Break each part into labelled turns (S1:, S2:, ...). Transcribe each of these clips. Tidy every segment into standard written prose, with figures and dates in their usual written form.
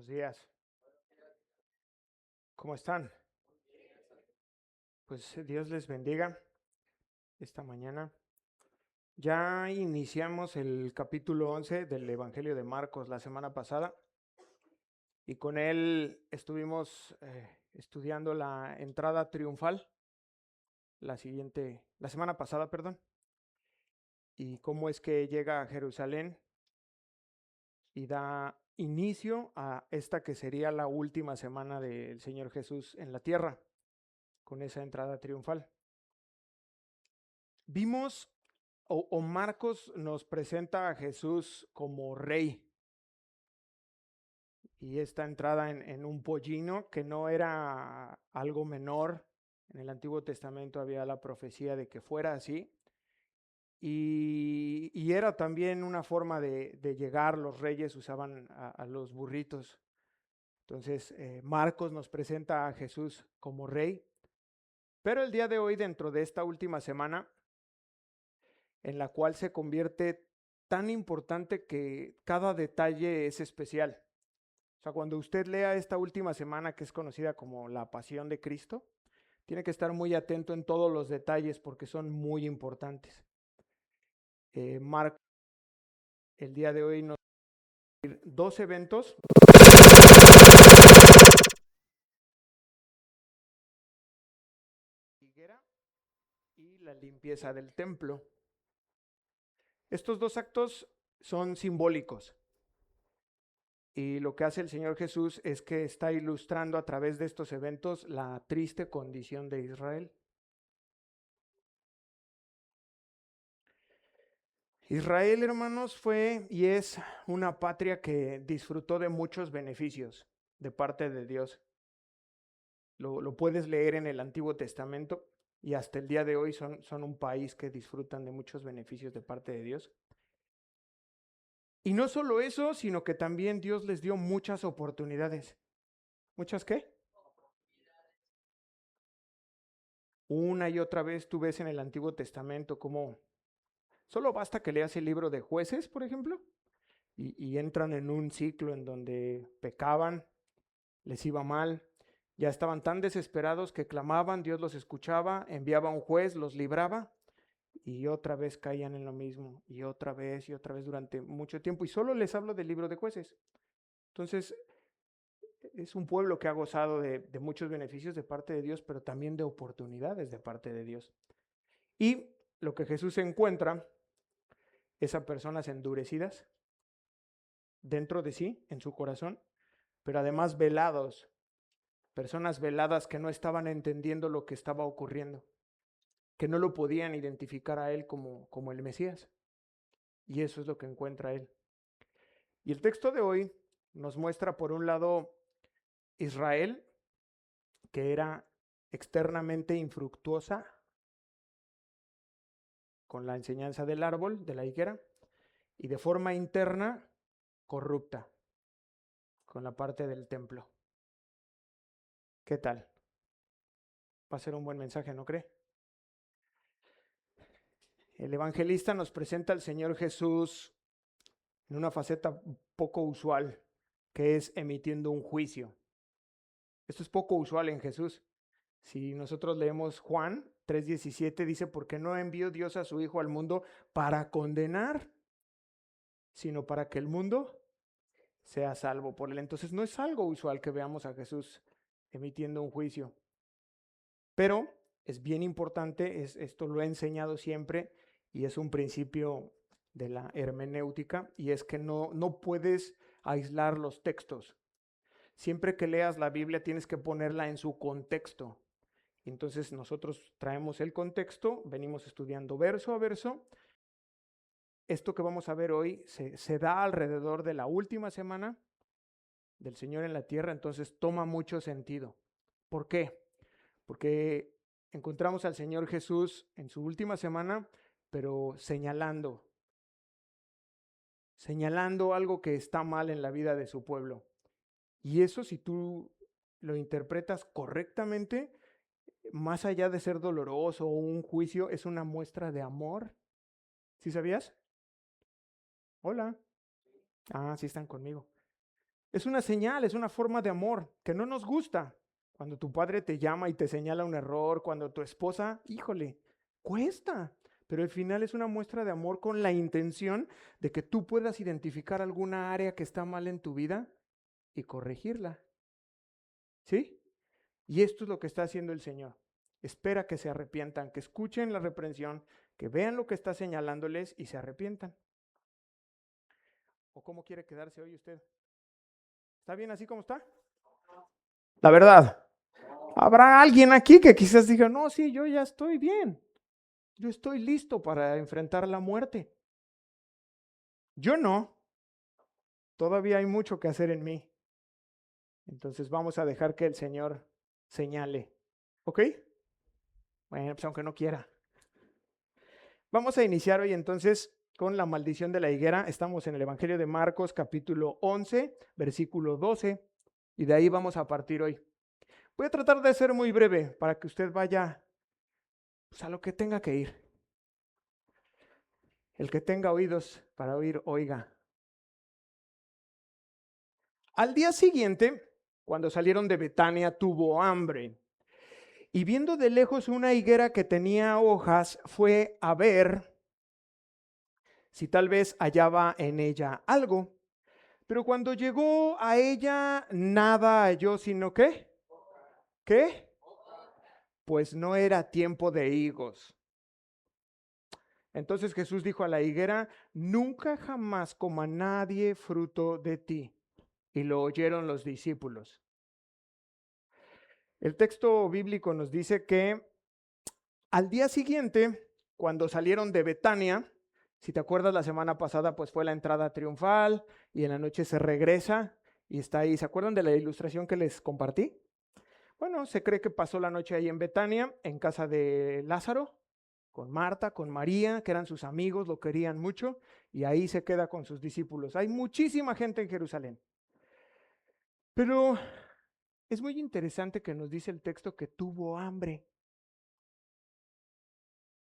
S1: Buenos días. ¿Cómo están? Pues Dios les bendiga esta mañana. Ya iniciamos el capítulo 11 del Evangelio de Marcos la semana pasada y con él estuvimos estudiando la entrada triunfal, la semana pasada, perdón, y cómo es que llega a Jerusalén y da inicio a esta que sería la última semana del Señor Jesús en la tierra, con esa entrada triunfal. Vimos o Marcos nos presenta a Jesús como rey y esta entrada en un pollino que no era algo menor. En el Antiguo Testamento había la profecía de que fuera así y era también una forma de llegar. Los reyes usaban a los burritos. Entonces Marcos nos presenta a Jesús como rey, pero el día de hoy, dentro de esta última semana, en la cual se convierte tan importante que cada detalle es especial. O sea, cuando usted lea esta última semana, que es conocida como la Pasión de Cristo, tiene que estar muy atento en todos los detalles porque son muy importantes. Marco, el día de hoy nos va a decir dos eventos. Y la limpieza del templo. Estos dos actos son simbólicos. Y lo que hace el Señor Jesús es que está ilustrando a través de estos eventos la triste condición de Israel. Israel, hermanos, fue y es una patria que disfrutó de muchos beneficios de parte de Dios. Lo puedes leer en el Antiguo Testamento y hasta el día de hoy son un país que disfrutan de muchos beneficios de parte de Dios. Y no solo eso, sino que también Dios les dio muchas oportunidades. ¿Muchas qué? Una y otra vez tú ves en el Antiguo Testamento cómo solo basta que leas el libro de Jueces, por ejemplo, y entran en un ciclo en donde pecaban, les iba mal, ya estaban tan desesperados que clamaban, Dios los escuchaba, enviaba un juez, los libraba y otra vez caían en lo mismo y otra vez durante mucho tiempo. Y solo les hablo del libro de Jueces. Entonces, es un pueblo que ha gozado de muchos beneficios de parte de Dios, pero también de oportunidades de parte de Dios. Y lo que Jesús encuentra es a personas endurecidas dentro de sí, en su corazón, pero además velados, personas veladas que no estaban entendiendo lo que estaba ocurriendo, que no lo podían identificar a él como el Mesías. Y eso es lo que encuentra él. Y el texto de hoy nos muestra, por un lado, Israel, que era externamente infructuosa con la enseñanza del árbol, de la higuera, y de forma interna corrupta con la parte del templo. ¿Qué tal? Va a ser un buen mensaje, ¿no cree? El evangelista nos presenta al Señor Jesús en una faceta poco usual, que es emitiendo un juicio. Esto es poco usual en Jesús. Si nosotros leemos Juan 3:17, dice, porque no envió Dios a su Hijo al mundo para condenar, sino para que el mundo sea salvo por él. Entonces no es algo usual que veamos a Jesús emitiendo un juicio. Pero es bien importante, esto lo he enseñado siempre y es un principio de la hermenéutica, y es que no puedes aislar los textos. Siempre que leas la Biblia tienes que ponerla en su contexto. Entonces nosotros traemos el contexto, venimos estudiando verso a verso. Esto que vamos a ver hoy se da alrededor de la última semana del Señor en la tierra, entonces toma mucho sentido. ¿Por qué? Porque encontramos al Señor Jesús en su última semana, pero señalando algo que está mal en la vida de su pueblo. Y eso, si tú lo interpretas correctamente, más allá de ser doloroso o un juicio, es una muestra de amor. ¿Sí sabías? Hola. Ah, sí están conmigo. Es una señal, es una forma de amor que no nos gusta. Cuando tu padre te llama y te señala un error, cuando tu esposa, híjole, cuesta. Pero al final es una muestra de amor con la intención de que tú puedas identificar alguna área que está mal en tu vida y corregirla. ¿Sí? Y esto es lo que está haciendo el Señor. Espera que se arrepientan, que escuchen la reprensión, que vean lo que está señalándoles y se arrepientan. ¿O cómo quiere quedarse hoy usted? ¿Está bien así como está? La verdad, habrá alguien aquí que quizás diga, no, sí, yo ya estoy bien. Yo estoy listo para enfrentar la muerte. Yo no. Todavía hay mucho que hacer en mí. Entonces vamos a dejar que el Señor señale. ¿Ok? Bueno, pues aunque no quiera. Vamos a iniciar hoy entonces con la maldición de la higuera. Estamos en el Evangelio de Marcos, capítulo 11, versículo 12. Y de ahí vamos a partir hoy. Voy a tratar de ser muy breve para que usted vaya pues, a lo que tenga que ir. El que tenga oídos para oír, oiga. Al día siguiente, cuando salieron de Betania, tuvo hambre. Y viendo de lejos una higuera que tenía hojas, fue a ver si tal vez hallaba en ella algo. Pero cuando llegó a ella, nada halló, sino que, ¿qué? Pues no era tiempo de higos. Entonces Jesús dijo a la higuera, nunca jamás coma nadie fruto de ti. Y lo oyeron los discípulos. El texto bíblico nos dice que al día siguiente, cuando salieron de Betania, si te acuerdas la semana pasada, pues fue la entrada triunfal y en la noche se regresa y está ahí. ¿Se acuerdan de la ilustración que les compartí? Bueno, se cree que pasó la noche ahí en Betania, en casa de Lázaro, con Marta, con María, que eran sus amigos, lo querían mucho, y ahí se queda con sus discípulos. Hay muchísima gente en Jerusalén. Pero es muy interesante que nos dice el texto que tuvo hambre.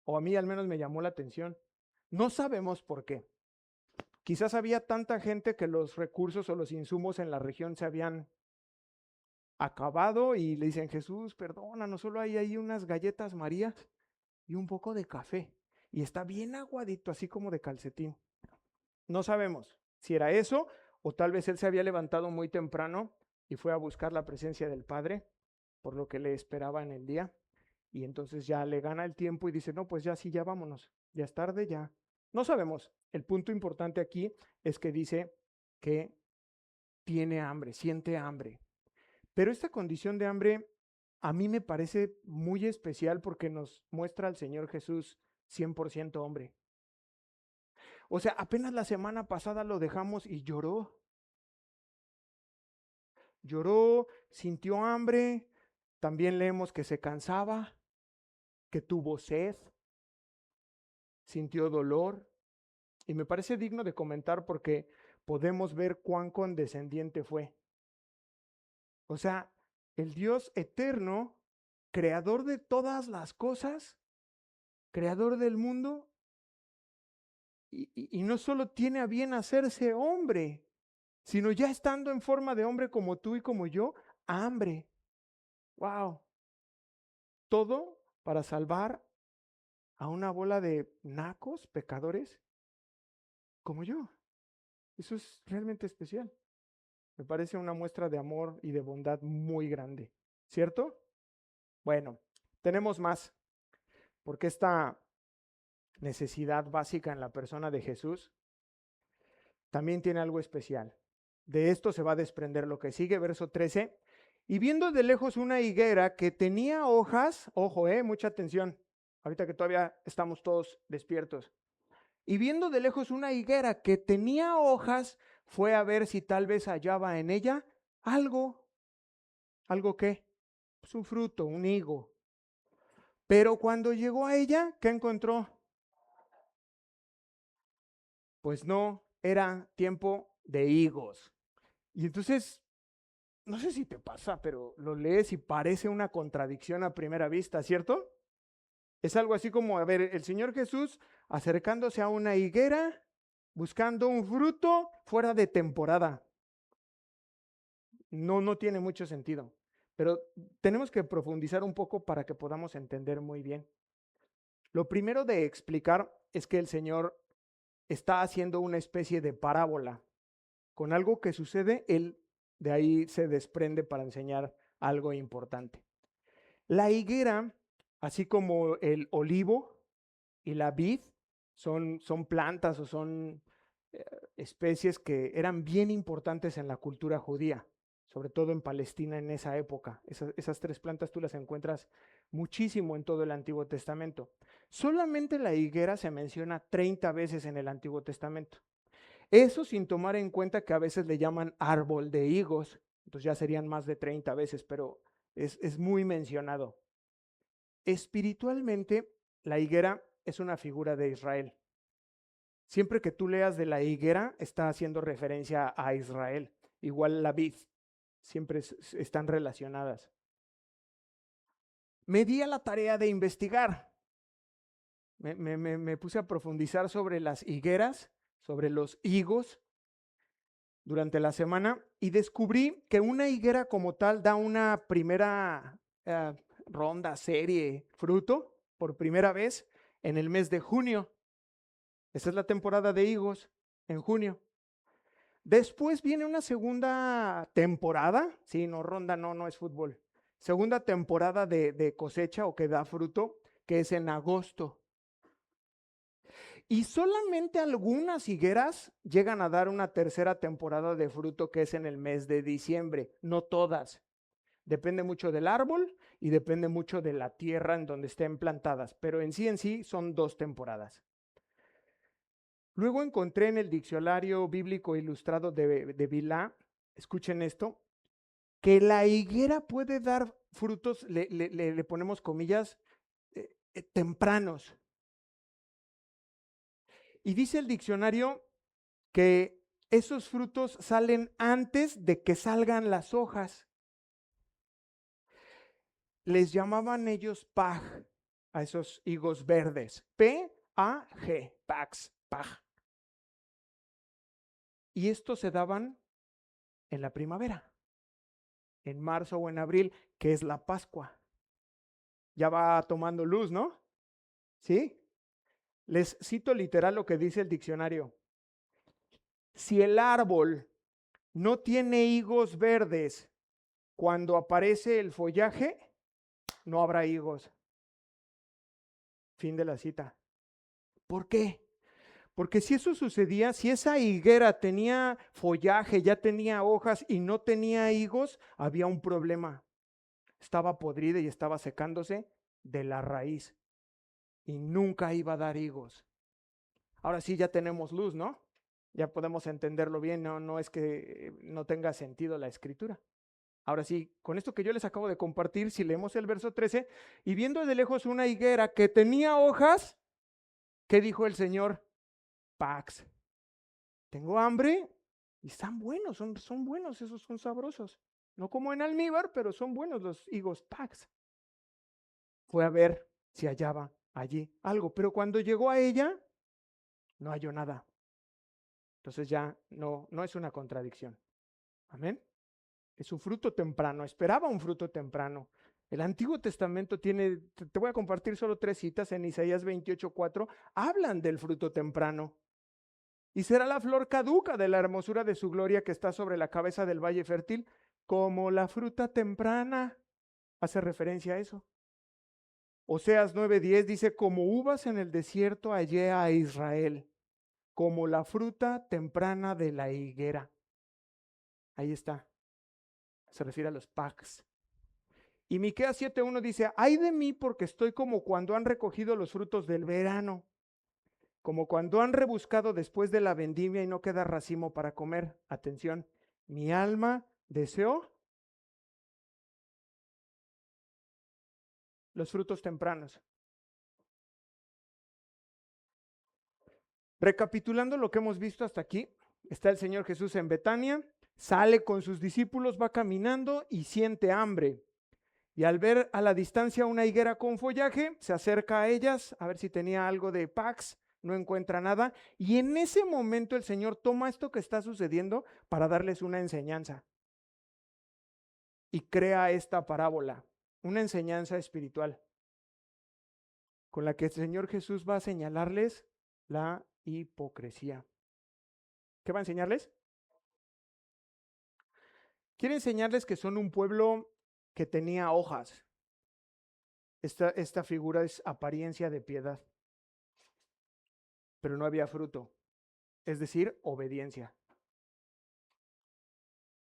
S1: O a mí al menos me llamó la atención. No sabemos por qué. Quizás había tanta gente que los recursos o los insumos en la región se habían acabado y le dicen, Jesús, perdónanos, solo hay ahí unas galletas Marías y un poco de café. Y está bien aguadito, así como de calcetín. No sabemos si era eso o tal vez él se había levantado muy temprano y fue a buscar la presencia del Padre, por lo que le esperaba en el día. Y entonces ya le gana el tiempo y dice, no, pues ya sí, ya vámonos, ya es tarde, ya. No sabemos. El punto importante aquí es que dice que tiene hambre, siente hambre. Pero esta condición de hambre a mí me parece muy especial porque nos muestra al Señor Jesús 100% hombre. O sea, apenas la semana pasada lo dejamos y lloró. Lloró, sintió hambre, también leemos que se cansaba, que tuvo sed, sintió dolor. Y me parece digno de comentar porque podemos ver cuán condescendiente fue. O sea, el Dios eterno, creador de todas las cosas, creador del mundo, y no solo tiene a bien hacerse hombre, sino ya estando en forma de hombre como tú y como yo, hambre. ¡Wow! Todo para salvar a una bola de nacos, pecadores, como yo. Eso es realmente especial. Me parece una muestra de amor y de bondad muy grande, ¿cierto? Bueno, tenemos más, porque esta necesidad básica en la persona de Jesús también tiene algo especial. De esto se va a desprender lo que sigue, verso 13. Y viendo de lejos una higuera que tenía hojas, ojo, mucha atención, ahorita que todavía estamos todos despiertos. Y viendo de lejos una higuera que tenía hojas, fue a ver si tal vez hallaba en ella algo. ¿Algo qué? Pues un fruto, un higo. Pero cuando llegó a ella, ¿qué encontró? Pues no, era tiempo de higos. Y entonces, no sé si te pasa, pero lo lees y parece una contradicción a primera vista, ¿cierto? Es algo así como, a ver, el Señor Jesús acercándose a una higuera, buscando un fruto fuera de temporada. No tiene mucho sentido, pero tenemos que profundizar un poco para que podamos entender muy bien. Lo primero de explicar es que el Señor está haciendo una especie de parábola. Con algo que sucede, Él de ahí se desprende para enseñar algo importante. La higuera, así como el olivo y la vid, son plantas o son especies que eran bien importantes en la cultura judía, sobre todo en Palestina en esa época. Esas tres plantas tú las encuentras muchísimo en todo el Antiguo Testamento. Solamente la higuera se menciona 30 veces en el Antiguo Testamento. Eso sin tomar en cuenta que a veces le llaman árbol de higos, entonces ya serían más de 30 veces, pero es muy mencionado. Espiritualmente, la higuera es una figura de Israel. Siempre que tú leas de la higuera, está haciendo referencia a Israel. Igual la vid, siempre están relacionadas. Me di a la tarea de investigar. Me puse a profundizar sobre las higueras, sobre los higos durante la semana y descubrí que una higuera como tal da una primera ronda, serie, fruto por primera vez en el mes de junio. Esa es la temporada de higos, en junio. Después viene una segunda temporada, sí, no ronda, no es fútbol. Segunda temporada de cosecha o que da fruto, que es en agosto. Y solamente algunas higueras llegan a dar una tercera temporada de fruto, que es en el mes de diciembre, no todas. Depende mucho del árbol y depende mucho de la tierra en donde estén plantadas, pero en sí son 2 temporadas. Luego encontré en el diccionario bíblico ilustrado de Vilá, escuchen esto, que la higuera puede dar frutos, le ponemos comillas, tempranos. Y dice el diccionario que esos frutos salen antes de que salgan las hojas. Les llamaban ellos paj a esos higos verdes. P-A-G, pax, paj. Y estos se daban en la primavera, en marzo o en abril, que es la Pascua. Ya va tomando luz, ¿no? ¿Sí? Les cito literal lo que dice el diccionario. Si el árbol no tiene higos verdes cuando aparece el follaje, no habrá higos. Fin de la cita. ¿Por qué? Porque si eso sucedía, si esa higuera tenía follaje, ya tenía hojas y no tenía higos, había un problema. Estaba podrida y estaba secándose de la raíz y nunca iba a dar higos. Ahora sí ya tenemos luz, ¿no? Ya podemos entenderlo bien, no es que no tenga sentido la escritura. Ahora sí, con esto que yo les acabo de compartir, si leemos el verso 13, y viendo de lejos una higuera que tenía hojas, ¿qué dijo el Señor? Pax, tengo hambre y están buenos, son buenos, esos son sabrosos. No como en almíbar, pero son buenos los higos Pax. Fue a ver si hallaba allí algo, pero cuando llegó a ella, no halló nada. Entonces ya no es una contradicción. Amén. Es un fruto temprano, esperaba un fruto temprano. El Antiguo Testamento tiene, te voy a compartir solo 3 citas en Isaías 28:4, hablan del fruto temprano. Y será la flor caduca de la hermosura de su gloria que está sobre la cabeza del valle fértil, como la fruta temprana. Hace referencia a eso. Oseas 9:10 dice, como uvas en el desierto hallé a Israel, como la fruta temprana de la higuera. Ahí está. Se refiere a los pax. Y Miqueas 7:1 dice, ay de mí porque estoy como cuando han recogido los frutos del verano, como cuando han rebuscado después de la vendimia y no queda racimo para comer. Atención, mi alma deseó los frutos tempranos. Recapitulando lo que hemos visto hasta aquí, está el Señor Jesús en Betania, sale con sus discípulos, va caminando y siente hambre. Y al ver a la distancia una higuera con follaje, se acerca a ellas a ver si tenía algo de pax, no encuentra nada. Y en ese momento el Señor toma esto que está sucediendo para darles una enseñanza. y crea esta parábola, una enseñanza espiritual, con la que el Señor Jesús va a señalarles la hipocresía. ¿Qué va a enseñarles? Quiere enseñarles que son un pueblo que tenía hojas. Esta figura es apariencia de piedad, pero no había fruto, es decir, obediencia.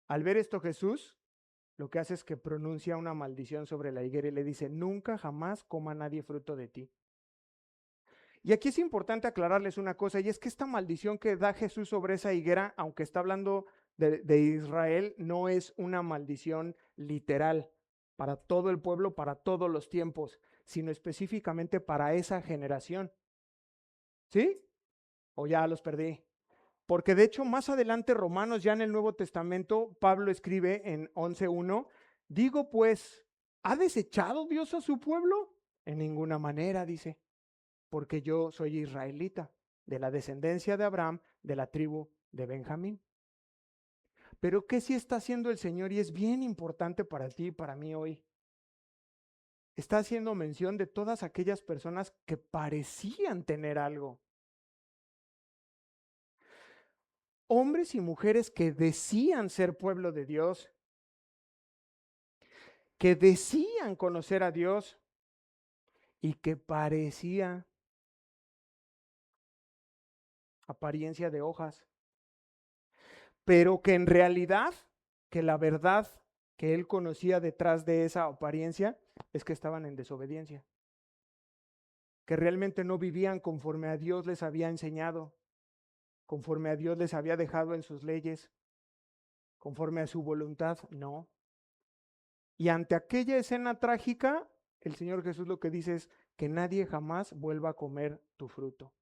S1: Al ver esto Jesús, lo que hace es que pronuncia una maldición sobre la higuera y le dice, nunca jamás coma nadie fruto de ti. Y aquí es importante aclararles una cosa, y es que esta maldición que da Jesús sobre esa higuera, aunque está hablando de Israel, no es una maldición literal para todo el pueblo, para todos los tiempos, sino específicamente para esa generación. ¿Sí? ¿O ya los perdí? Porque de hecho más adelante Romanos, ya en el Nuevo Testamento, Pablo escribe en 11:1, digo pues, ¿ha desechado Dios a su pueblo? En ninguna manera, dice, porque yo soy israelita, de la descendencia de Abraham, de la tribu de Benjamín. Pero ¿qué sí está haciendo el Señor? Y es bien importante para ti y para mí hoy. Está haciendo mención de todas aquellas personas que parecían tener algo. Hombres y mujeres que decían ser pueblo de Dios, que decían conocer a Dios y que parecía apariencia de hojas, pero que en realidad, que la verdad que él conocía detrás de esa apariencia es que estaban en desobediencia, que realmente no vivían conforme a Dios les había enseñado, conforme a Dios les había dejado en sus leyes, conforme a su voluntad, no. Y ante aquella escena trágica, el Señor Jesús lo que dice es que nadie jamás vuelva a comer tu fruto.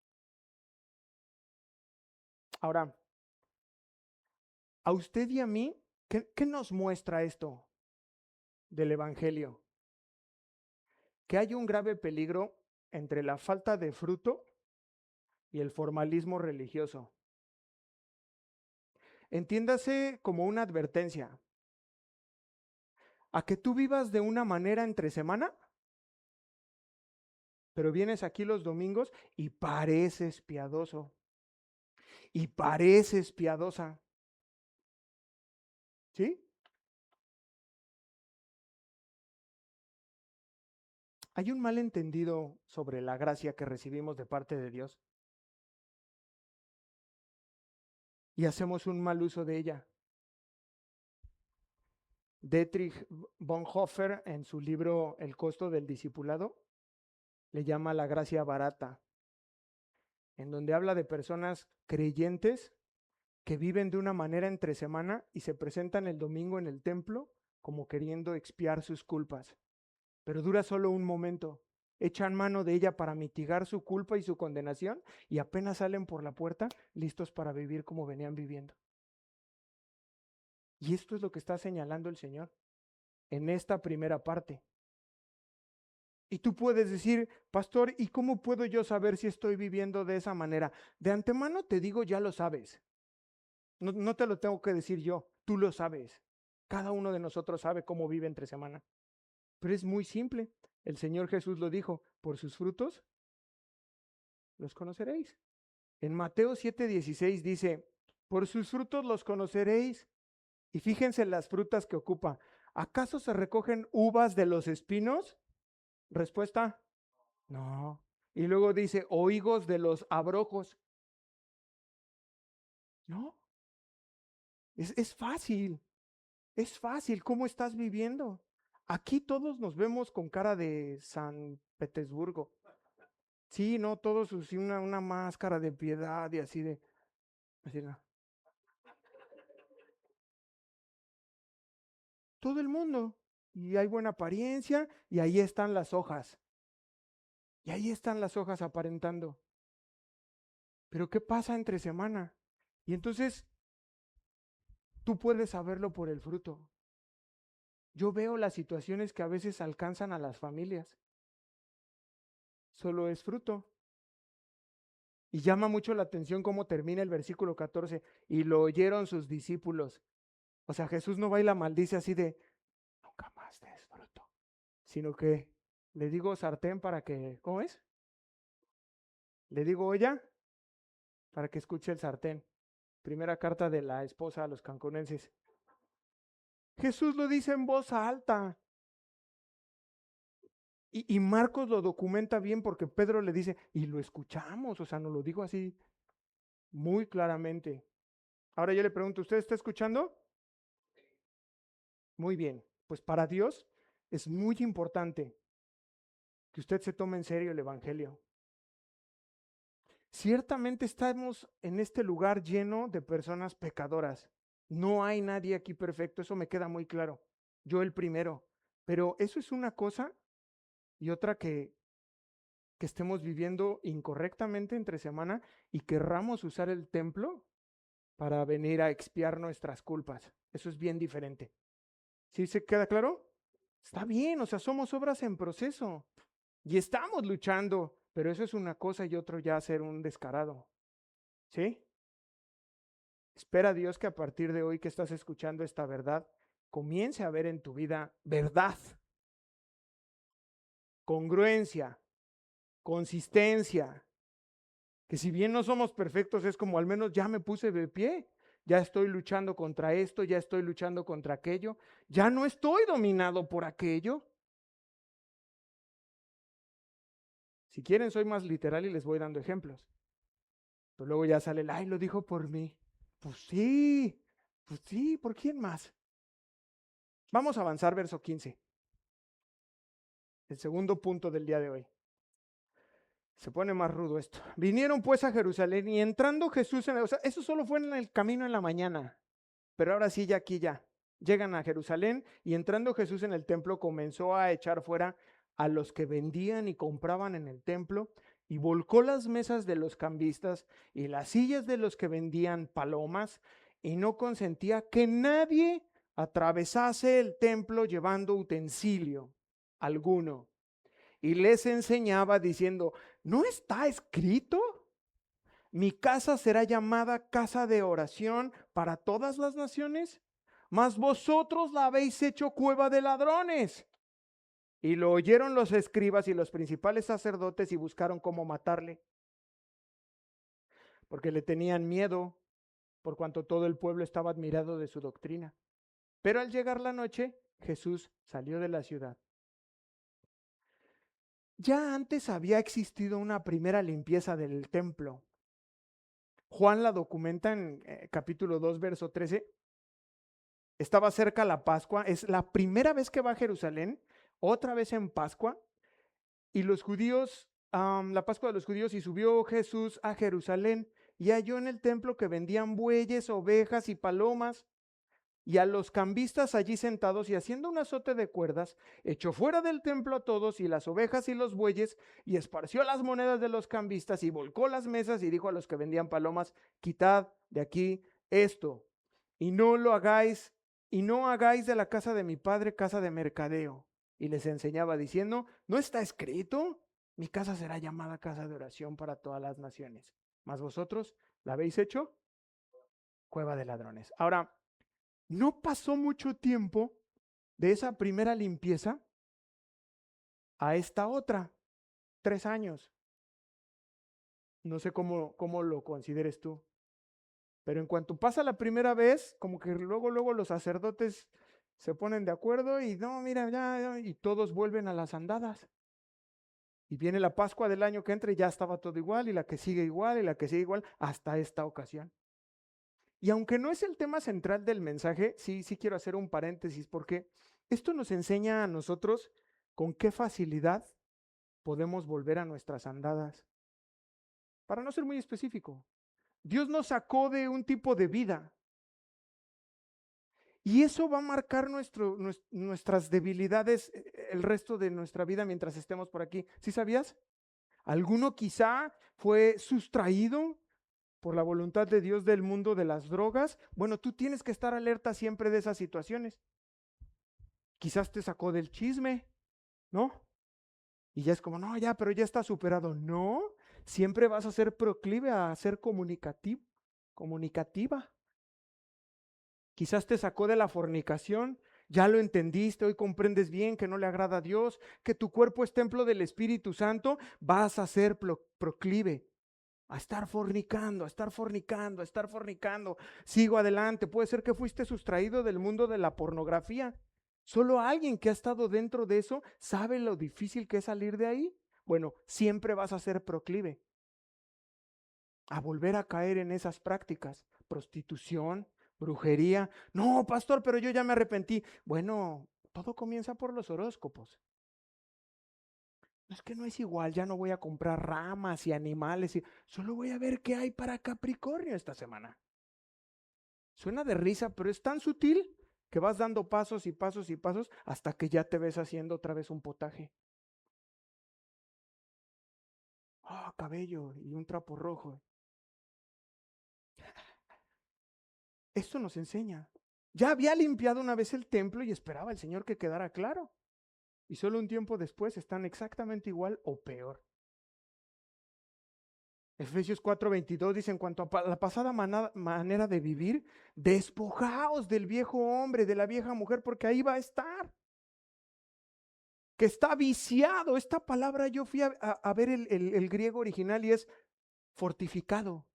S1: Ahora, a usted y a mí, ¿qué nos muestra esto del Evangelio? Que hay un grave peligro entre la falta de fruto y el formalismo religioso. Entiéndase como una advertencia. A que tú vivas de una manera entre semana, pero vienes aquí los domingos y pareces piadoso. Y pareces piadosa. ¿Sí? Hay un malentendido sobre la gracia que recibimos de parte de Dios y hacemos un mal uso de ella. Dietrich Bonhoeffer, en su libro El costo del discipulado, le llama la gracia barata, en donde habla de personas creyentes que viven de una manera entre semana y se presentan el domingo en el templo como queriendo expiar sus culpas, pero dura solo un momento. Echan mano de ella para mitigar su culpa y su condenación y apenas salen por la puerta listos para vivir como venían viviendo. Y esto es lo que está señalando el Señor en esta primera parte. Y tú puedes decir, pastor, ¿y cómo puedo yo saber si estoy viviendo de esa manera? De antemano te digo, ya lo sabes. No te lo tengo que decir yo, tú lo sabes. Cada uno de nosotros sabe cómo vive entre semana. Pero es muy simple. El Señor Jesús lo dijo, por sus frutos los conoceréis. En Mateo 7:16 dice, por sus frutos los conoceréis. Y fíjense las frutas que ocupa. ¿Acaso se recogen uvas de los espinos? Respuesta, no. Y luego dice, o higos de los abrojos. No, es fácil, es fácil. ¿Cómo estás viviendo? Aquí todos nos vemos con cara de San Petersburgo. Sí, no, todos así una máscara de piedad y así no. Todo el mundo. Y hay buena apariencia y ahí están las hojas. Y ahí están las hojas aparentando. Pero ¿qué pasa entre semana? Y entonces tú puedes saberlo por el fruto. Yo veo las situaciones que a veces alcanzan a las familias. Solo es fruto. Y llama mucho la atención cómo termina el versículo 14. Y lo oyeron sus discípulos. O sea, Jesús no va y la maldice así de, sino que le digo sartén para que, ¿cómo es? Le digo olla para que escuche el sartén. Primera carta de la esposa a los cancunenses. Jesús lo dice en voz alta. Y Marcos lo documenta bien porque Pedro le dice, y lo escuchamos, o sea, nos lo dijo así muy claramente. Ahora yo le pregunto, ¿usted está escuchando? Muy bien, pues para Dios es muy importante que usted se tome en serio el Evangelio. Ciertamente estamos en este lugar lleno de personas pecadoras. No hay nadie aquí perfecto, eso me queda muy claro. Yo el primero. Pero eso es una cosa y otra que estemos viviendo incorrectamente entre semana y querramos usar el templo para venir a expiar nuestras culpas. Eso es bien diferente. ¿Sí se queda claro? Está bien, o sea, somos obras en proceso y estamos luchando, pero eso es una cosa y otro ya ser un descarado. ¿Sí? Espera a Dios que a partir de hoy que estás escuchando esta verdad, comience a ver en tu vida verdad, congruencia, consistencia, que si bien no somos perfectos, es como al menos ya me puse de pie, ya estoy luchando contra esto, ya estoy luchando contra aquello, ya no estoy dominado por aquello. Si quieren, soy más literal y les voy dando ejemplos. Pero luego ya sale el, ay, lo dijo por mí. Pues sí, ¿por quién más? Vamos a avanzar, verso 15. El segundo punto del día de hoy. Se pone más rudo esto. Vinieron pues a Jerusalén y entrando Jesús o sea, eso solo fue en el camino en la mañana, pero ahora sí, ya aquí ya. Llegan a Jerusalén y entrando Jesús en el templo comenzó a echar fuera a los que vendían y compraban en el templo y volcó las mesas de los cambistas y las sillas de los que vendían palomas y no consentía que nadie atravesase el templo llevando utensilio alguno. Y les enseñaba diciendo, ¿no está escrito? Mi casa será llamada casa de oración para todas las naciones, mas vosotros la habéis hecho cueva de ladrones. Y lo oyeron los escribas y los principales sacerdotes y buscaron cómo matarle, porque le tenían miedo, por cuanto todo el pueblo estaba admirado de su doctrina. Pero al llegar la noche, Jesús salió de la ciudad. Ya antes había existido una primera limpieza del templo. Juan la documenta en capítulo 2, verso 13. Estaba cerca la Pascua, es la primera vez que va a Jerusalén, otra vez en Pascua, y los judíos, la Pascua de los judíos, y subió Jesús a Jerusalén, y halló en el templo que vendían bueyes, ovejas y palomas, y a los cambistas allí sentados, y haciendo un azote de cuerdas, echó fuera del templo a todos, y las ovejas y los bueyes, y esparció las monedas de los cambistas, y volcó las mesas, y dijo a los que vendían palomas, quitad de aquí esto, y no hagáis de la casa de mi padre casa de mercadeo. Y les enseñaba diciendo, ¿no está escrito? Mi casa será llamada casa de oración para todas las naciones. Mas vosotros la habéis hecho cueva de ladrones. Ahora, no pasó mucho tiempo de esa primera limpieza a esta otra, 3 años. No sé cómo lo consideres tú. Pero en cuanto pasa la primera vez, como que luego los sacerdotes se ponen de acuerdo y no, mira, ya, y todos vuelven a las andadas. Y viene la Pascua del año que entra y ya estaba todo igual, y la que sigue igual, y la que sigue igual, hasta esta ocasión. Y aunque no es el tema central del mensaje, sí quiero hacer un paréntesis, porque esto nos enseña a nosotros con qué facilidad podemos volver a nuestras andadas. Para no ser muy específico, Dios nos sacó de un tipo de vida. Y eso va a marcar nuestras debilidades el resto de nuestra vida mientras estemos por aquí. ¿Sí sabías? Alguno quizá fue sustraído por la voluntad de Dios del mundo de las drogas. Bueno, tú tienes que estar alerta siempre de esas situaciones. Quizás te sacó del chisme, ¿no? Y ya es como, no, ya, pero ya está superado. No, siempre vas a ser proclive a ser comunicativa. Quizás te sacó de la fornicación ya lo entendiste, hoy comprendes bien que no le agrada a Dios, que tu cuerpo es templo del Espíritu Santo, vas a ser proclive a estar fornicando, a estar fornicando, a estar fornicando. Sigo adelante, puede ser que fuiste sustraído del mundo de la pornografía. Solo alguien que ha estado dentro de eso sabe lo difícil que es salir de ahí. Bueno, siempre vas a ser proclive a volver a caer en esas prácticas, prostitución, brujería. No, pastor, pero yo ya me arrepentí. Bueno, todo comienza por los horóscopos. No, es que no es igual, ya no voy a comprar ramas y animales, solo voy a ver qué hay para Capricornio esta semana. Suena de risa, pero es tan sutil que vas dando pasos y pasos y pasos hasta que ya te ves haciendo otra vez un potaje. Cabello y un trapo rojo. Esto nos enseña. Ya había limpiado una vez el templo y esperaba el Señor que quedara claro. Y solo un tiempo después están exactamente igual o peor. Efesios 4:22 dice, en cuanto a la pasada manera de vivir, despojaos del viejo hombre, de la vieja mujer, porque ahí va a estar. Que está viciado. Esta palabra yo fui a ver el griego original y es fortificado.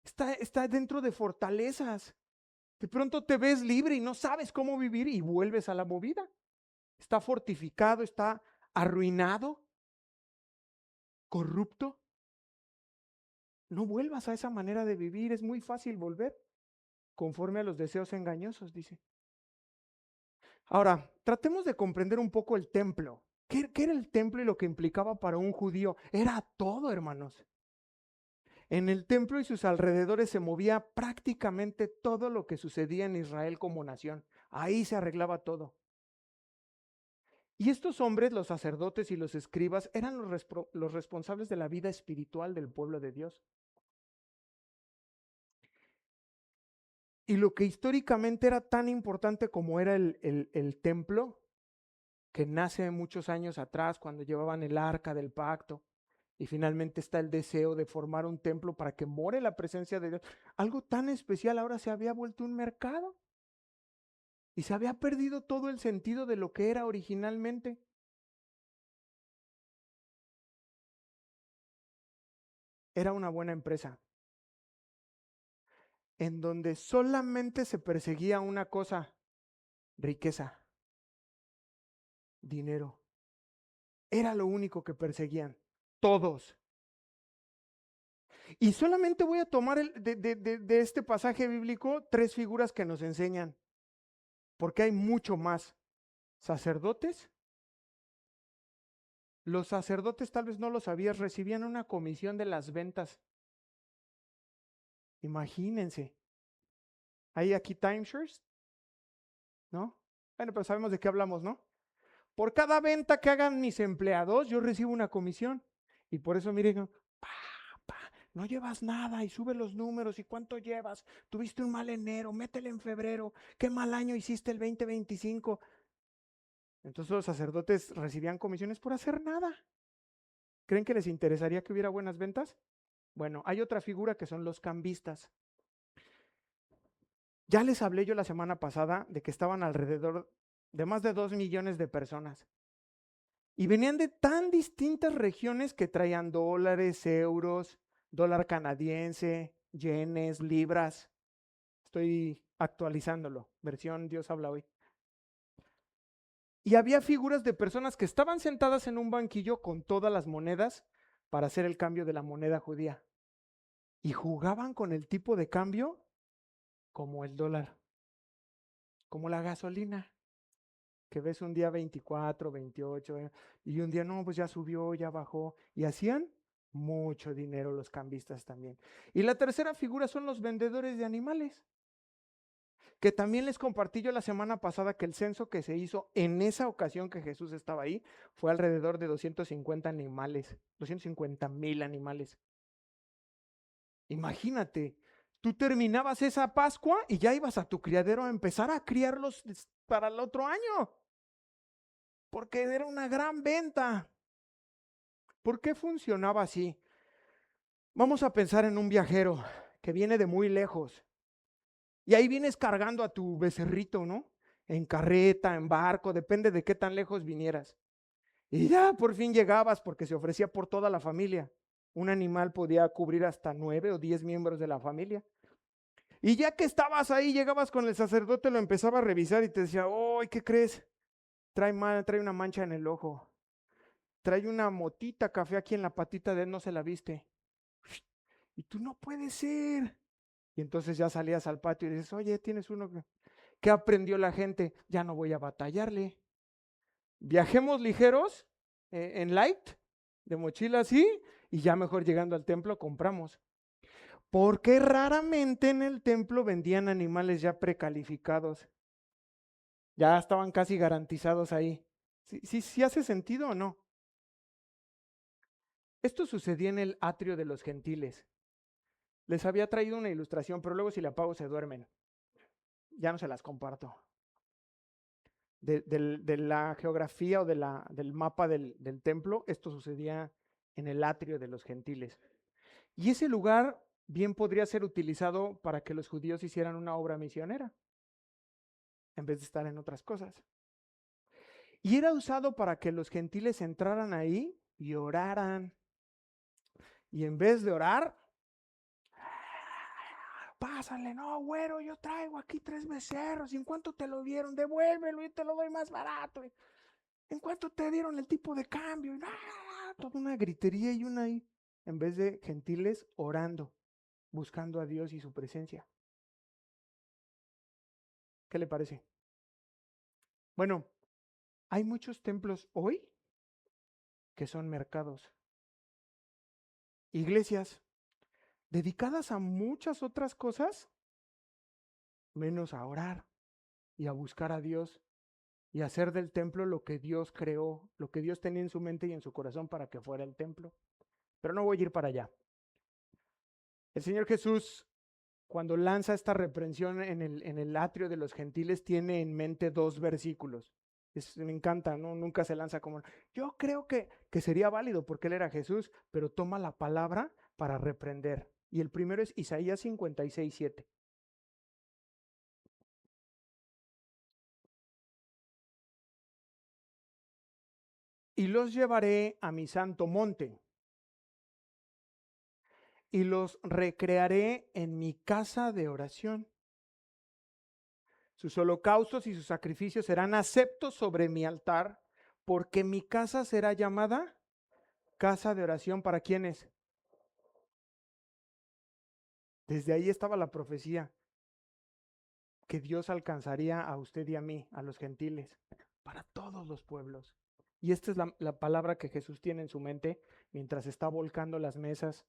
S1: Está dentro de fortalezas. De pronto te ves libre y no sabes cómo vivir y vuelves a la movida. Está fortificado, está arruinado, corrupto. No vuelvas a esa manera de vivir, es muy fácil volver, conforme a los deseos engañosos, dice. Ahora, tratemos de comprender un poco el templo. ¿Qué era el templo y lo que implicaba para un judío? Era todo, hermanos. En el templo y sus alrededores se movía prácticamente todo lo que sucedía en Israel como nación. Ahí se arreglaba todo. Y estos hombres, los sacerdotes y los escribas, eran los responsables de la vida espiritual del pueblo de Dios. Y lo que históricamente era tan importante como era el templo, que nace muchos años atrás cuando llevaban el arca del pacto, y finalmente está el deseo de formar un templo para que more la presencia de Dios. Algo tan especial ahora se había vuelto un mercado y se había perdido todo el sentido de lo que era originalmente. Era una buena empresa en donde solamente se perseguía una cosa: riqueza, dinero. Era lo único que perseguían, todos. Y solamente voy a tomar de este pasaje bíblico 3 figuras que nos enseñan, porque hay mucho más. Sacerdotes. Los sacerdotes, tal vez no lo sabías, recibían una comisión de las ventas. Imagínense. Hay aquí timeshares, ¿no? Bueno, pero sabemos de qué hablamos, ¿no? Por cada venta que hagan mis empleados, yo recibo una comisión. Y por eso, miren, no llevas nada y sube los números y cuánto llevas. Tuviste un mal enero, métele en febrero. Qué mal año hiciste el 2025. Entonces los sacerdotes recibían comisiones por hacer nada. ¿Creen que les interesaría que hubiera buenas ventas? Bueno, hay otra figura que son los cambistas. Ya les hablé yo la semana pasada de que estaban alrededor de más de 2 millones de personas. Y venían de tan distintas regiones que traían dólares, euros, dólar canadiense, yenes, libras. Estoy actualizándolo, versión Dios habla hoy. Y había figuras de personas que estaban sentadas en un banquillo con todas las monedas para hacer el cambio de la moneda judía. Y jugaban con el tipo de cambio como el dólar, como la gasolina, que ves un día 24, 28, y un día no, pues ya subió, ya bajó, y hacían mucho dinero los cambistas también. Y la tercera figura son los vendedores de animales, que también les compartí yo la semana pasada que el censo que se hizo en esa ocasión que Jesús estaba ahí fue alrededor de 250 animales, 250,000 animales. Imagínate, tú terminabas esa Pascua y ya ibas a tu criadero a empezar a criarlos para el otro año, porque era una gran venta. ¿Por qué funcionaba así? Vamos a pensar en un viajero que viene de muy lejos y ahí vienes cargando a tu becerrito, ¿no? en carreta, en barco, depende de qué tan lejos vinieras. Y ya por fin llegabas porque se ofrecía por toda la familia. Un animal podía cubrir hasta 9 o 10 miembros de la familia. Y ya que estabas ahí, llegabas con el sacerdote, lo empezaba a revisar y te decía, ¡ay, qué crees! Trae una mancha en el ojo. Trae una motita café aquí en la patita de él, no se la viste. Y tú, no puede ser. Y entonces ya salías al patio y dices, oye, tienes uno que aprendió la gente, ya no voy a batallarle. Viajemos ligeros, en light, de mochila así, y ya mejor llegando al templo compramos. Porque raramente en el templo vendían animales ya precalificados. Ya estaban casi garantizados ahí. ¿Sí hace sentido o no? Esto sucedía en el atrio de los gentiles. Les había traído una ilustración, pero luego si la apago se duermen. Ya no se las comparto. De la geografía o del mapa del templo, esto sucedía en el atrio de los gentiles. Y ese lugar bien podría ser utilizado para que los judíos hicieran una obra misionera, en vez de estar en otras cosas. Y era usado para que los gentiles entraran ahí y oraran. Y en vez de orar, pásale, no, güero, yo traigo aquí 3 becerros. ¿Y en cuánto te lo dieron? Devuélvelo y te lo doy más barato. ¿En cuánto te dieron el tipo de cambio? Y, toda una gritería y una ahí. En vez de gentiles orando, buscando a Dios y su presencia. ¿Qué le parece? Bueno, hay muchos templos hoy que son mercados. Iglesias dedicadas a muchas otras cosas, menos a orar y a buscar a Dios y hacer del templo lo que Dios creó, lo que Dios tenía en su mente y en su corazón para que fuera el templo. Pero no voy a ir para allá. El Señor Jesús, cuando lanza esta reprensión en el atrio de los gentiles, tiene en mente 2 versículos. Me encanta, ¿no? Nunca se lanza como, yo creo que sería válido porque él era Jesús, pero toma la palabra para reprender. Y el primero es Isaías 56:7. Y los llevaré a mi santo monte y los recrearé en mi casa de oración. Sus holocaustos y sus sacrificios serán aceptos sobre mi altar, porque mi casa será llamada casa de oración. ¿Para quiénes? Desde ahí estaba la profecía, que Dios alcanzaría a usted y a mí, a los gentiles, para todos los pueblos. Y esta es la palabra que Jesús tiene en su mente mientras está volcando las mesas.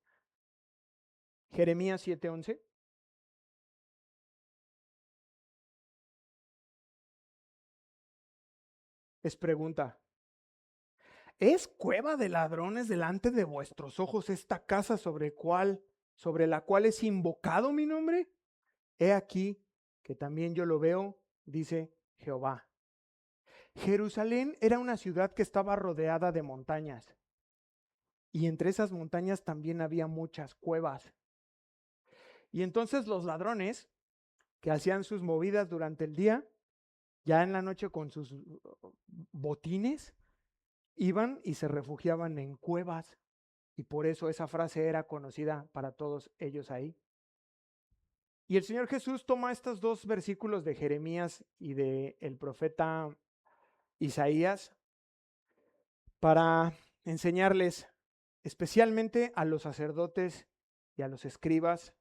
S1: Jeremías 7:11. Es pregunta. ¿Es cueva de ladrones delante de vuestros ojos esta casa sobre la cual es invocado mi nombre? He aquí que también yo lo veo, dice Jehová. Jerusalén era una ciudad que estaba rodeada de montañas, y entre esas montañas también había muchas cuevas. Y entonces los ladrones que hacían sus movidas durante el día, ya en la noche con sus botines, iban y se refugiaban en cuevas. Y por eso esa frase era conocida para todos ellos ahí. Y el Señor Jesús toma estos 2 versículos de Jeremías y de el profeta Isaías para enseñarles, especialmente a los sacerdotes y a los escribas,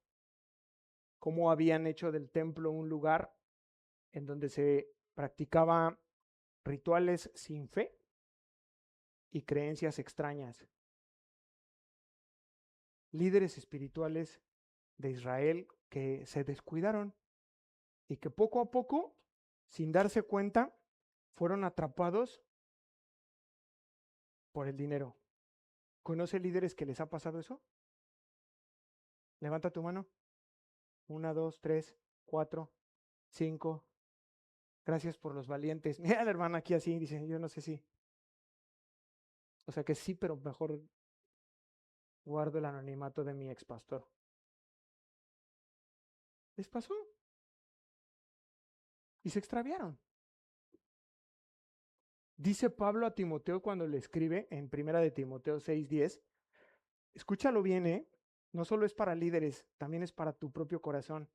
S1: cómo habían hecho del templo un lugar en donde se practicaba rituales sin fe y creencias extrañas. Líderes espirituales de Israel que se descuidaron y que poco a poco, sin darse cuenta, fueron atrapados por el dinero. ¿Conoce líderes que les ha pasado eso? Levanta tu mano. 1, 2, 3, 4, 5. Gracias por los valientes. Mira la hermana aquí así, dice, yo no sé si. O sea que sí, pero mejor guardo el anonimato de mi expastor. ¿Les pasó? Y se extraviaron. Dice Pablo a Timoteo cuando le escribe en 1 de Timoteo 6:10, escúchalo bien, no solo es para líderes, también es para tu propio corazón,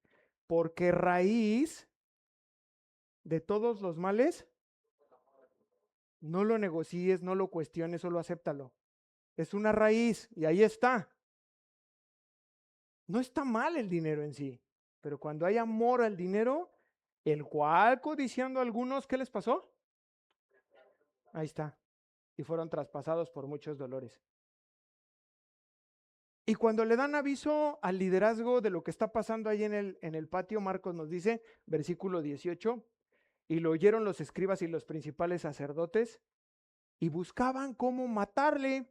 S1: porque raíz de todos los males, no lo negocies, no lo cuestiones, solo acéptalo. Es una raíz y ahí está. No está mal el dinero en sí, pero cuando hay amor al dinero, el cual codiciando a algunos, ¿qué les pasó? Ahí está. Y fueron traspasados por muchos dolores. Y cuando le dan aviso al liderazgo de lo que está pasando ahí en el patio, Marcos nos dice, versículo 18, y lo oyeron los escribas y los principales sacerdotes y buscaban cómo matarle.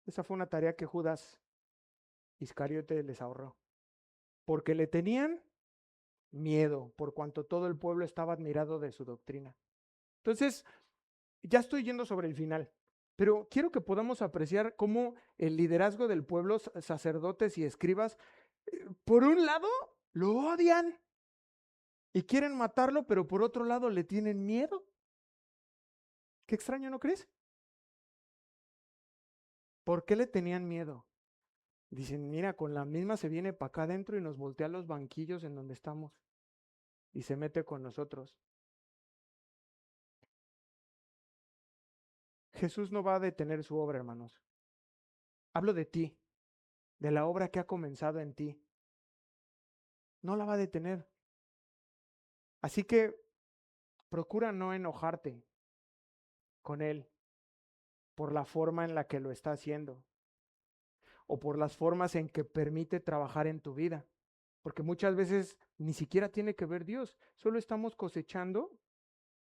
S1: Esa fue una tarea que Judas Iscariote les ahorró, porque le tenían miedo, por cuanto todo el pueblo estaba admirado de su doctrina. Entonces, ya estoy yendo sobre el final, pero quiero que podamos apreciar cómo el liderazgo del pueblo, sacerdotes y escribas, por un lado, lo odian y quieren matarlo, pero por otro lado le tienen miedo. Qué extraño, ¿no crees? ¿Por qué le tenían miedo? Dicen, mira, con la misma se viene para acá adentro y nos voltea los banquillos en donde estamos y se mete con nosotros. Jesús no va a detener su obra, hermanos. Hablo de ti, de la obra que ha comenzado en ti. No la va a detener. Así que procura no enojarte con Él por la forma en la que lo está haciendo o por las formas en que permite trabajar en tu vida. Porque muchas veces ni siquiera tiene que ver Dios, solo estamos cosechando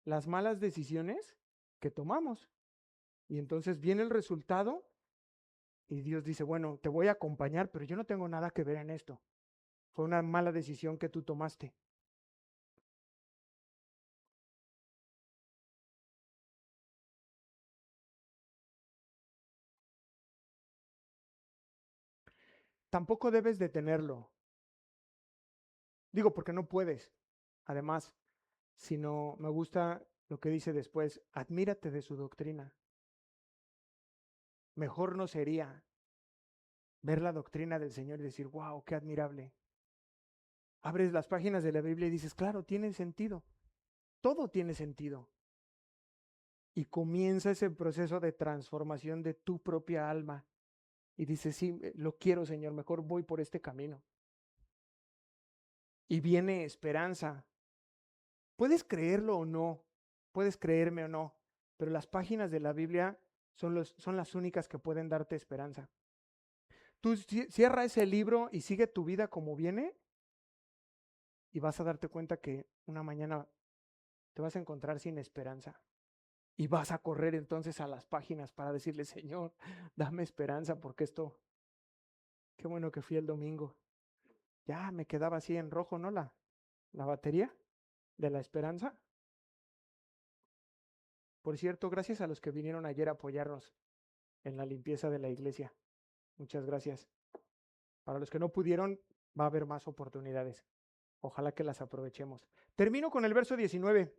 S1: las malas decisiones que tomamos. Y entonces viene el resultado y Dios dice, bueno, te voy a acompañar, pero yo no tengo nada que ver en esto. Fue una mala decisión que tú tomaste. Tampoco debes detenerlo. Digo, porque no puedes. Además, sino me gusta lo que dice después, admírate de su doctrina. Mejor no sería ver la doctrina del Señor y decir, wow, qué admirable. Abres las páginas de la Biblia y dices, claro, tiene sentido. Todo tiene sentido. Y comienza ese proceso de transformación de tu propia alma. Y dices, sí, lo quiero, Señor, mejor voy por este camino. Y viene esperanza. Puedes creerlo o no, puedes creerme o no, pero las páginas de la Biblia son las únicas que pueden darte esperanza. Tú cierra ese libro y sigue tu vida como viene y vas a darte cuenta que una mañana te vas a encontrar sin esperanza. Y vas a correr entonces a las páginas para decirle, Señor, dame esperanza porque esto, qué bueno que fui el domingo. Ya me quedaba así en rojo, ¿no? La batería de la esperanza. Por cierto, gracias a los que vinieron ayer a apoyarnos en la limpieza de la iglesia. Muchas gracias. Para los que no pudieron, va a haber más oportunidades. Ojalá que las aprovechemos. Termino con el verso 19.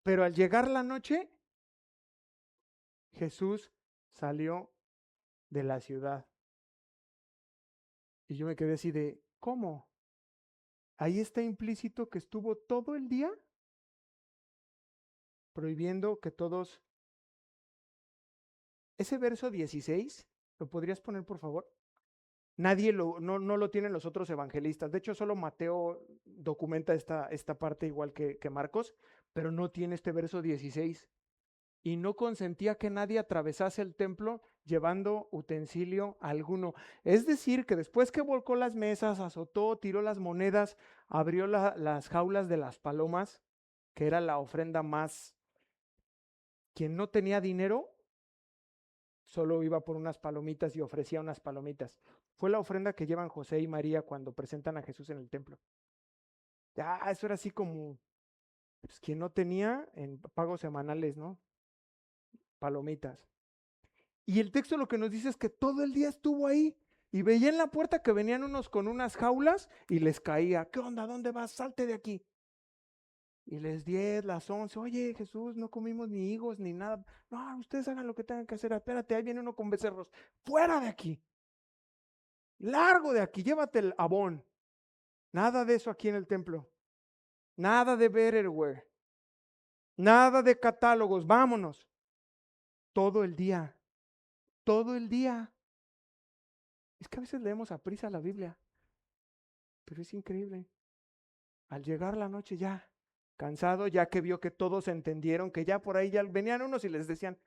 S1: Pero al llegar la noche, Jesús salió de la ciudad. Y yo me quedé así de, ¿cómo? Ahí está implícito que estuvo todo el día prohibiendo que todos... Ese verso 16, ¿lo podrías poner por favor? Nadie no lo tienen los otros evangelistas. De hecho, solo Mateo documenta esta parte igual que Marcos, pero no tiene este verso 16. Y no consentía que nadie atravesase el templo llevando utensilio alguno. Es decir, que después que volcó las mesas, azotó, tiró las monedas, abrió las jaulas de las palomas, que era la ofrenda más... Quien no tenía dinero, solo iba por unas palomitas y ofrecía unas palomitas. Fue la ofrenda que llevan José y María cuando presentan a Jesús en el templo. Ya, eso era así como, pues, quien no tenía en pagos semanales, ¿no? Palomitas. Y el texto lo que nos dice es que todo el día estuvo ahí y veía en la puerta que venían unos con unas jaulas y les caía. ¿Qué onda? ¿Dónde vas? Salte de aquí. Y les 10, las 11, oye Jesús, no comimos ni higos ni nada. No, ustedes hagan lo que tengan que hacer. Espérate, ahí viene uno con becerros. Fuera de aquí. Largo de aquí, llévate el abón. Nada de eso aquí en el templo. Nada de Betterware. Nada de catálogos. Vámonos. Todo el día. Todo el día. Es que a veces leemos a prisa la Biblia. Pero es increíble. Al llegar la noche ya, cansado, ya que vio que todos entendieron, que ya por ahí ya venían unos y les decían,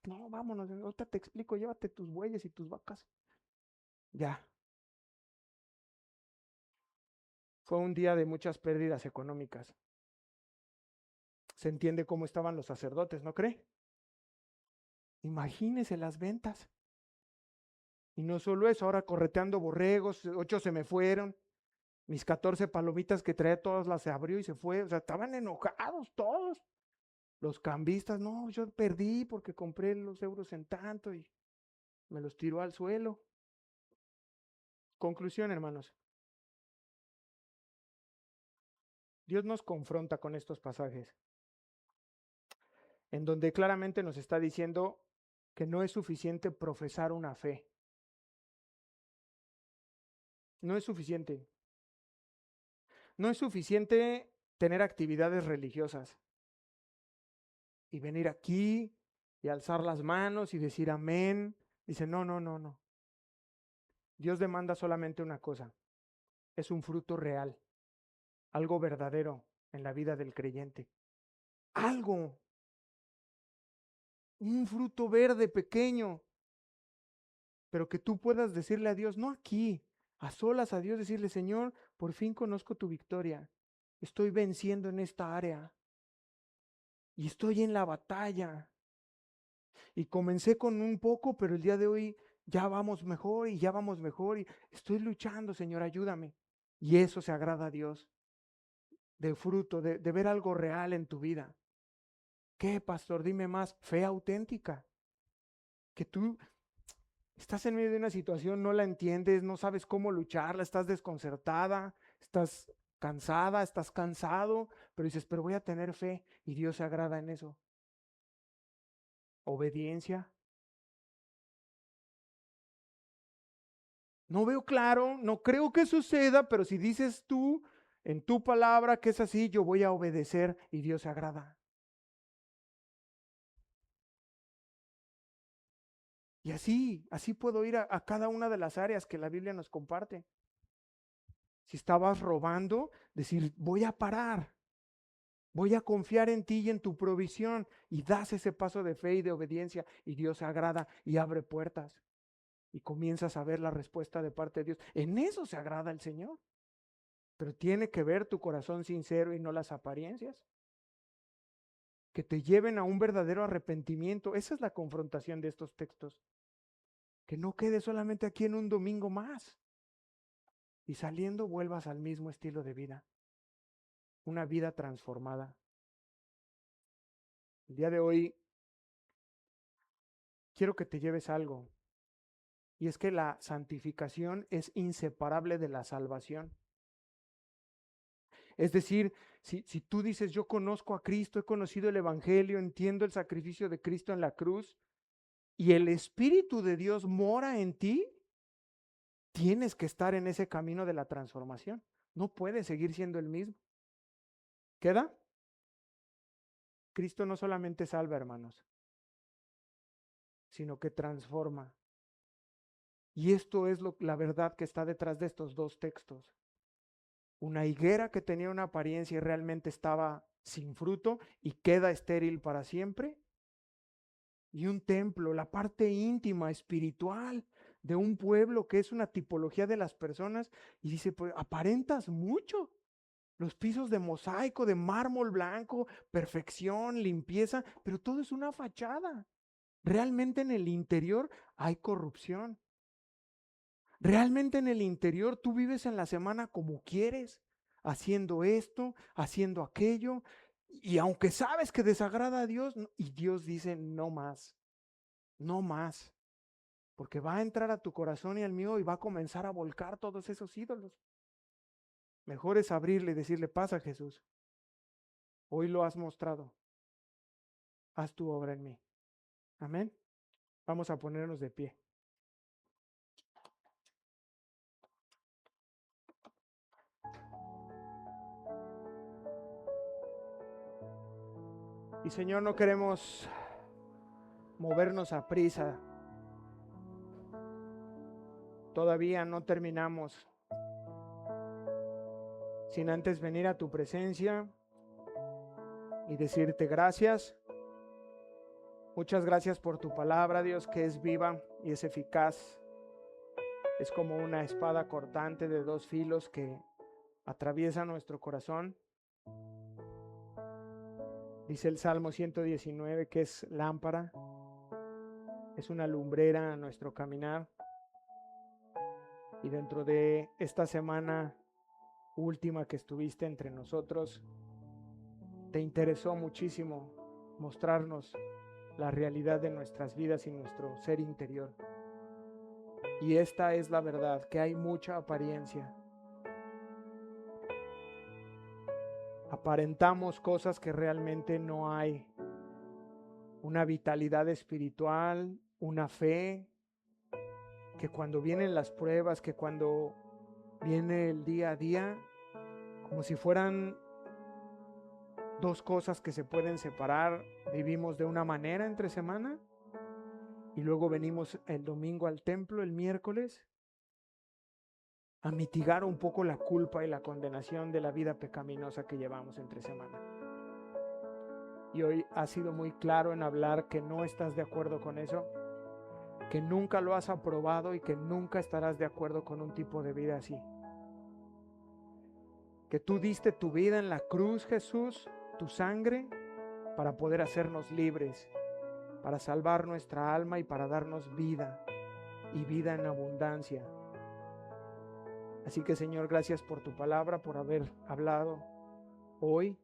S1: no, vámonos, ahorita te explico, llévate tus bueyes y tus vacas. Ya. Fue un día de muchas pérdidas económicas. Se entiende cómo estaban los sacerdotes, ¿no cree? Imagínese las ventas. Y no solo eso, ahora correteando borregos, 8 se me fueron. Mis 14 palomitas que traía todas las se abrió y se fue. O sea, estaban enojados todos. Los cambistas, no, yo perdí porque compré los euros en tanto y me los tiró al suelo. Conclusión, hermanos. Dios nos confronta con estos pasajes, en donde claramente nos está diciendo que no es suficiente profesar una fe. No es suficiente. No es suficiente tener actividades religiosas y venir aquí y alzar las manos y decir amén. Dice, no, no, no, no. Dios demanda solamente una cosa. Es un fruto real, algo verdadero en la vida del creyente. Algo, un fruto verde pequeño, pero que tú puedas decirle a Dios, no aquí, a solas a Dios, decirle, Señor, por fin conozco tu victoria. Estoy venciendo en esta área y estoy en la batalla. Y comencé con un poco, pero el día de hoy ya vamos mejor y ya vamos mejor y estoy luchando, Señor, ayúdame. Y eso se agrada a Dios, de fruto, de ver algo real en tu vida. ¿Qué, pastor? Dime más, fe auténtica. Que tú estás en medio de una situación, no la entiendes, no sabes cómo lucharla, estás desconcertada, estás cansada, estás cansado, pero dices, pero voy a tener fe y Dios se agrada en eso. Obediencia. No veo claro, no creo que suceda, pero si dices tú en tu palabra que es así, yo voy a obedecer y Dios se agrada. Y así puedo ir a cada una de las áreas que la Biblia nos comparte. Si estabas robando, decir, voy a parar, voy a confiar en ti y en tu provisión, y das ese paso de fe y de obediencia y Dios se agrada y abre puertas y comienzas a ver la respuesta de parte de Dios. En eso se agrada el Señor, pero tiene que ver tu corazón sincero y no las apariencias que te lleven a un verdadero arrepentimiento. Esa es la confrontación de estos textos. Que no quede solamente aquí en un domingo más y saliendo vuelvas al mismo estilo de vida. Una vida transformada. El día de hoy quiero que te lleves algo. Y es que la santificación es inseparable de la salvación. Es decir, si tú dices, yo conozco a Cristo, he conocido el Evangelio, entiendo el sacrificio de Cristo en la cruz, y el Espíritu de Dios mora en ti, tienes que estar en ese camino de la transformación. No puedes seguir siendo el mismo. ¿Queda? Cristo no solamente salva, hermanos, sino que transforma. Y esto es la verdad que está detrás de estos dos textos. Una higuera que tenía una apariencia y realmente estaba sin fruto y queda estéril para siempre. Y un templo, la parte íntima, espiritual de un pueblo que es una tipología de las personas. Y dice, pues aparentas mucho. Los pisos de mosaico, de mármol blanco, perfección, limpieza, pero todo es una fachada. Realmente en el interior hay corrupción. Realmente en el interior tú vives en la semana como quieres, haciendo esto, haciendo aquello, y aunque sabes que desagrada a Dios, y Dios dice no más, no más, porque va a entrar a tu corazón y al mío y va a comenzar a volcar todos esos ídolos. Mejor es abrirle y decirle, pasa Jesús, Hoy lo has mostrado. Haz tu obra en mí. Amén. Vamos a ponernos de pie. Y Señor, no queremos movernos a prisa. Todavía no terminamos sin antes venir a tu presencia y decirte gracias. Muchas gracias por tu palabra, Dios, que es viva y es eficaz. Es como una espada cortante de 2 filos que atraviesa nuestro corazón. Dice el Salmo 119 que es lámpara, es una lumbrera a nuestro caminar. Y dentro de esta semana última que estuviste entre nosotros, te interesó muchísimo mostrarnos la realidad de nuestras vidas y nuestro ser interior. Y esta es la verdad, que hay mucha apariencia. Aparentamos cosas que realmente no hay. Una vitalidad espiritual, una fe, que cuando vienen las pruebas, que cuando viene el día a día, como si fueran 2 cosas que se pueden separar, vivimos de una manera entre semana y luego venimos el domingo al templo, el miércoles, a mitigar un poco la culpa y la condenación de la vida pecaminosa que llevamos entre semana. Y hoy has sido muy claro en hablar que no estás de acuerdo con eso, que nunca lo has aprobado y que nunca estarás de acuerdo con un tipo de vida así. Que tú diste tu vida en la cruz, Jesús, tu sangre, para poder hacernos libres, para salvar nuestra alma y para darnos vida y vida en abundancia. Así que, Señor, gracias por tu palabra, por haber hablado hoy.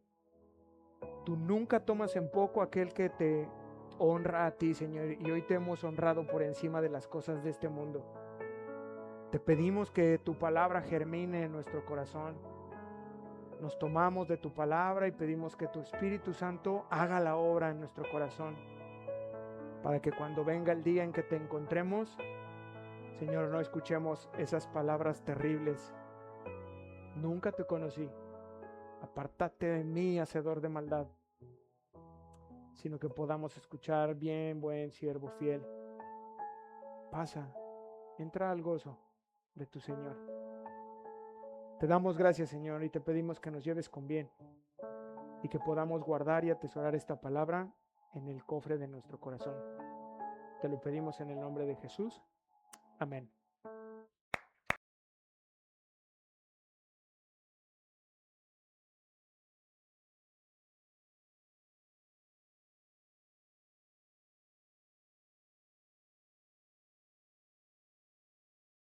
S1: Tú nunca tomas en poco aquel que te honra a ti, Señor, y hoy te hemos honrado por encima de las cosas de este mundo. Te pedimos que tu palabra germine en nuestro corazón. Nos tomamos de tu palabra y pedimos que tu Espíritu Santo haga la obra en nuestro corazón, para que cuando venga el día en que te encontremos, Señor, no escuchemos esas palabras terribles. Nunca te conocí. Apártate de mí, hacedor de maldad. Sino que podamos escuchar: bien, buen siervo fiel. Pasa, entra al gozo de tu Señor. Te damos gracias, Señor, y te pedimos que nos lleves con bien y que podamos guardar y atesorar esta palabra en el cofre de nuestro corazón. Te lo pedimos en el nombre de Jesús. Amén.